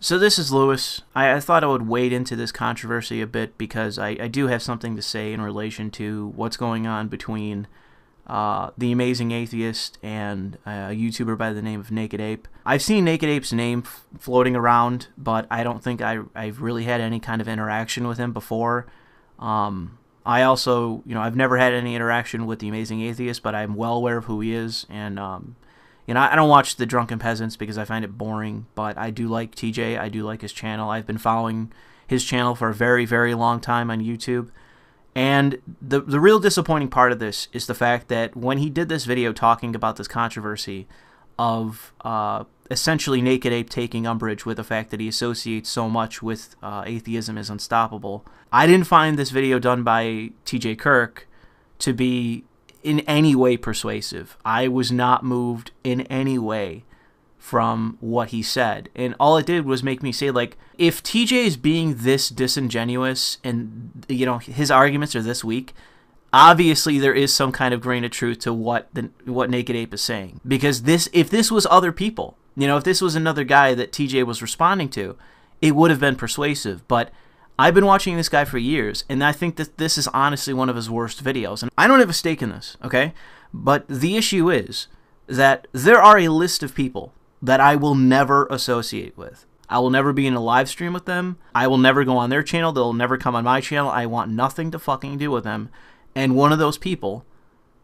So this is Louis. I thought I would wade into this controversy a bit because I do have something to say in relation to what's going on between the amazing Atheist and a YouTuber by the name of Naked Ape. I've seen Naked Ape's name floating around, but I don't think I've really had any kind of interaction with him before. I also, I've never had any interaction with the amazing Atheist, but I'm well aware of who he is, and I don't watch the Drunken Peasants because I find it boring, but I do like TJ. I do like his channel. I've been following his channel for a very, very long time on YouTube. And the real disappointing part of this is the fact that when he did this video talking about this controversy of essentially Naked Ape taking umbrage with the fact that he associates so much with atheism is unstoppable, I didn't find this video done by TJ Kirk to be in any way persuasive. I was not moved in any way from what he said. And all it did was make me say, like, if TJ is being this disingenuous and, his arguments are this weak, obviously there is some kind of grain of truth to what Naked Ape is saying. Because if this was other people, if this was another guy that TJ was responding to, it would have been persuasive. But I've been watching this guy for years, and I think that this is honestly one of his worst videos. And I don't have a stake in this, okay? But the issue is that there are a list of people that I will never associate with. I will never be in a live stream with them. I will never go on their channel. They'll never come on my channel. I want nothing to fucking do with them. And one of those people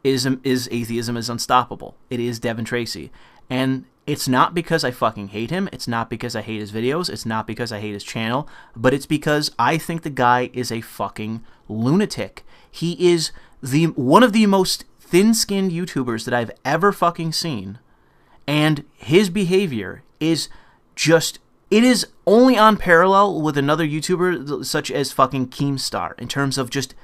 is Atheism is Unstoppable. It is Devin Tracy. And it's not because I fucking hate him. It's not because I hate his videos. It's not because I hate his channel. But it's because I think the guy is a fucking lunatic. He is one of the most thin-skinned YouTubers that I've ever fucking seen. And his behavior is just, it is only on parallel with another YouTuber such as fucking Keemstar in terms of just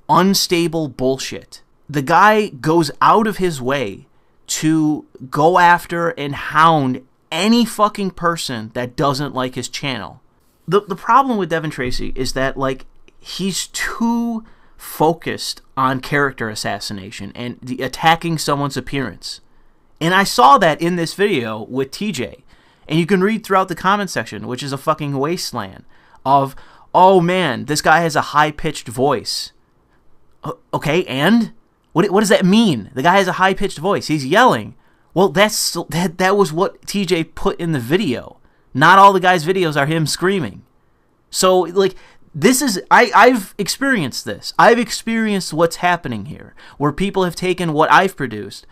unstable bullshit. The guy goes out of his way to go after and hound any fucking person that doesn't like his channel. The problem with Devin Tracy is that, like, he's too focused on character assassination and attacking someone's appearance. And I saw that in this video with TJ. And you can read throughout the comment section, which is a fucking wasteland of, oh man, this guy has a high-pitched voice. Okay, and? What does that mean? The guy has a high-pitched voice. He's yelling. Well, that was what TJ put in the video. Not all the guy's videos are him screaming. So, like, this is, I've experienced this. I've experienced what's happening here, where people have taken what I've produced,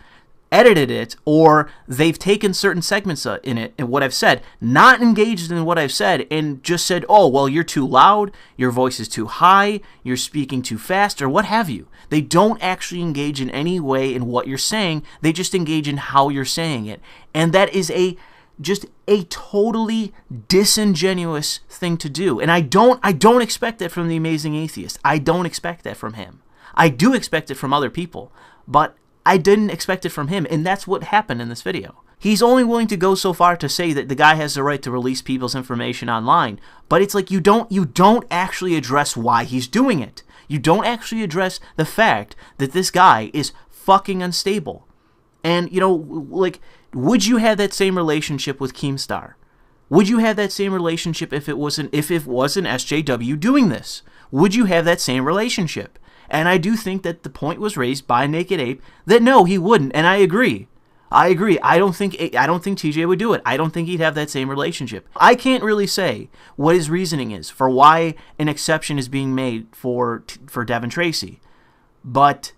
edited it, or they've taken certain segments in it and what I've said, not engaged in what I've said, and just said, oh, well, you're too loud, your voice is too high, you're speaking too fast, or what have you. They don't actually engage in any way in what you're saying, they just engage in how you're saying it. And that is just a totally disingenuous thing to do. And I don't expect that from the amazing Atheist. I don't expect that from him. I do expect it from other people, but I didn't expect it from him, and that's what happened in this video. He's only willing to go so far to say that the guy has the right to release people's information online, but it's like you don't actually address why he's doing it. You don't actually address the fact that this guy is fucking unstable. And, like, would you have that same relationship with Keemstar? Would you have that same relationship if it was an SJW doing this? Would you have that same relationship? And I do think that the point was raised by Naked Ape that no, he wouldn't, and I agree. I don't think TJ would do it. I don't think he'd have that same relationship. I can't really say what his reasoning is for why an exception is being made for Devin Tracy, but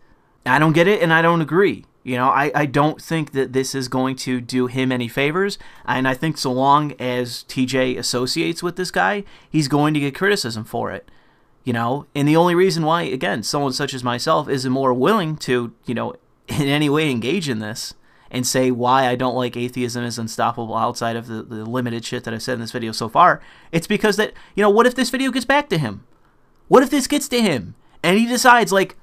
I don't get it and I don't agree. I don't think that this is going to do him any favors, and I think so long as TJ associates with this guy, he's going to get criticism for it. And the only reason why, again, someone such as myself isn't more willing to, in any way engage in this and say why I don't like Atheism is Unstoppable outside of the limited shit that I've said in this video so far, it's because that, what if this video gets back to him? What if this gets to him and he decides, like,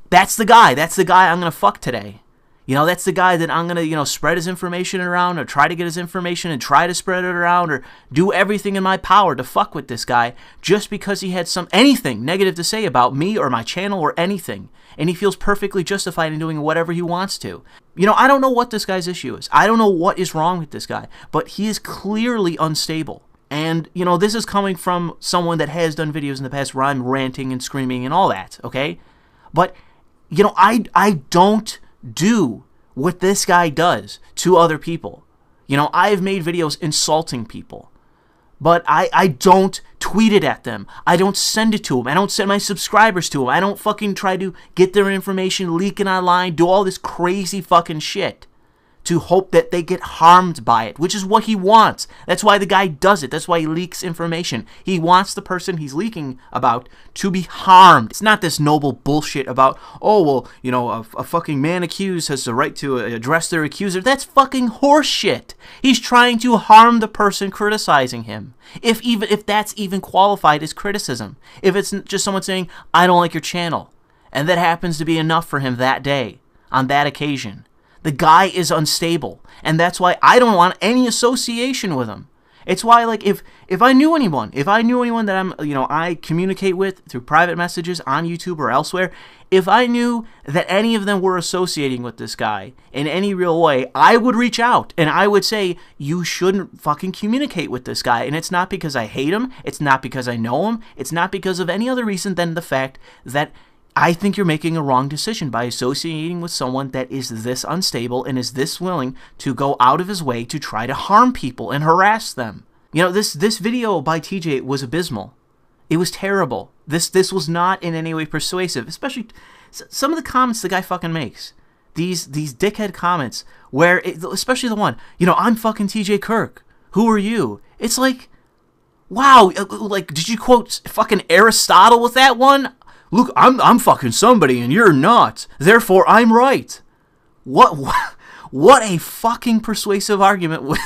that's the guy I'm going to fuck today. That's the guy that I'm going to, spread his information around or try to get his information and try to spread it around or do everything in my power to fuck with this guy just because he had anything negative to say about me or my channel or anything. And he feels perfectly justified in doing whatever he wants to. I don't know what this guy's issue is. I don't know what is wrong with this guy, but he is clearly unstable. And, you know, this is coming from someone that has done videos in the past where I'm ranting and screaming and all that, okay? But, you know, I don't do what this guy does to other people. You know, I've made videos insulting people. But I don't tweet it at them. I don't send it to them. I don't send my subscribers to them. I don't fucking try to get their information leaking online, do all this crazy fucking shit to hope that they get harmed by it, which is what he wants. That's why the guy does it. That's why he leaks information. He wants the person he's leaking about to be harmed. It's not this noble bullshit about, oh, well, you know, a fucking man accused has the right to address their accuser. That's fucking horseshit. He's trying to harm the person criticizing him. If that's even qualified as criticism. If it's just someone saying, I don't like your channel, and that happens to be enough for him that day, on that occasion. The guy is unstable, and that's why I don't want any association with him. It's why, like, if I knew anyone that I communicate with through private messages on YouTube or elsewhere, if I knew that any of them were associating with this guy in any real way, I would reach out and I would say, you shouldn't fucking communicate with this guy. And it's not because I hate him, it's not because I know him, it's not because of any other reason than the fact that I think you're making a wrong decision by associating with someone that is this unstable and is this willing to go out of his way to try to harm people and harass them. You know, this video by TJ was abysmal. It was terrible. This was not in any way persuasive, especially some of the comments the guy fucking makes. These dickhead comments where, especially the one, you know, I'm fucking TJ Kirk. Who are you? It's like, wow, like, did you quote fucking Aristotle with that one? Look, I'm fucking somebody and you're not. Therefore, I'm right. What a fucking persuasive argument.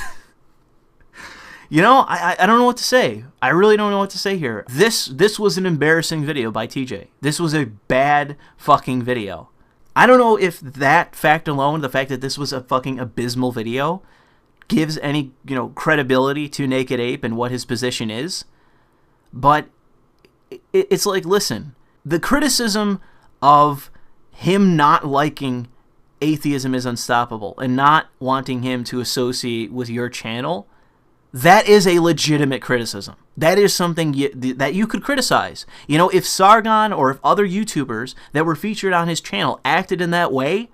You know, I don't know what to say. I really don't know what to say here. This was an embarrassing video by TJ. This was a bad fucking video. I don't know if that fact alone, the fact that this was a fucking abysmal video, gives any, you know, credibility to Naked Ape and what his position is. But it's like, listen. The criticism of him not liking atheism is unstoppable and not wanting him to associate with your channel, that is a legitimate criticism. That is something that you could criticize. You know, if Sargon or if other YouTubers that were featured on his channel acted in that way,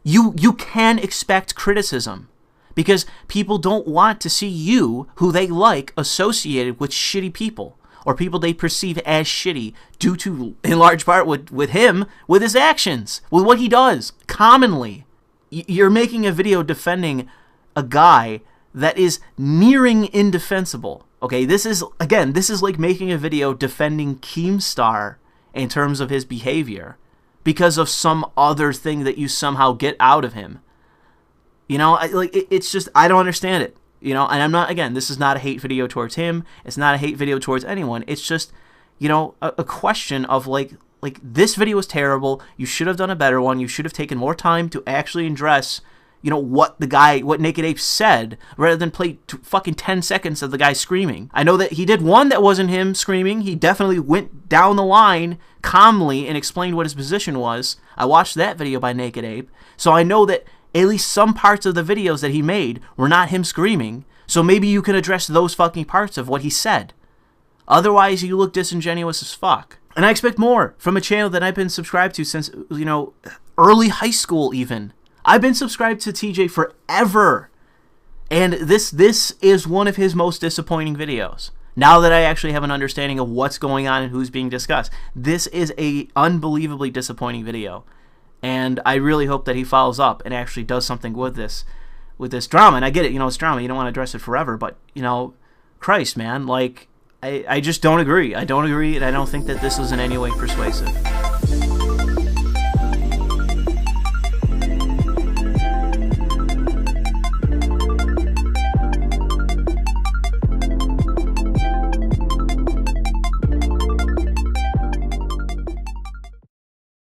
you can expect criticism. Because people don't want to see you, who they like, associated with shitty people. Or people they perceive as shitty due to, in large part, with him, with his actions, with what he does, commonly. You're making a video defending a guy that is nearing indefensible. Okay, this is like making a video defending Keemstar in terms of his behavior because of some other thing that you somehow get out of him. You know, it's just, I don't understand it. You know, and I'm not, again, this is not a hate video towards him. It's not a hate video towards anyone. It's just, you know, a question of like this video was terrible. You should have done a better one. You should have taken more time to actually address, you know, what Naked Ape said, rather than play fucking 10 seconds of the guy screaming. I know that he did one that wasn't him screaming. He definitely went down the line calmly and explained what his position was. I watched that video by Naked Ape, so I know that at least some parts of the videos that he made were not him screaming, so maybe you can address those fucking parts of what he said. Otherwise, you look disingenuous as fuck. And I expect more from a channel that I've been subscribed to since, you know, early high school even. I've been subscribed to TJ forever. And this is one of his most disappointing videos. Now that I actually have an understanding of what's going on and who's being discussed, this is a unbelievably disappointing video. And I really hope that he follows up and actually does something with this drama. And I get it, you know, it's drama. You don't want to address it forever. But, you know, Christ, man, like, I just don't agree. I don't agree, and I don't think that this was in any way persuasive.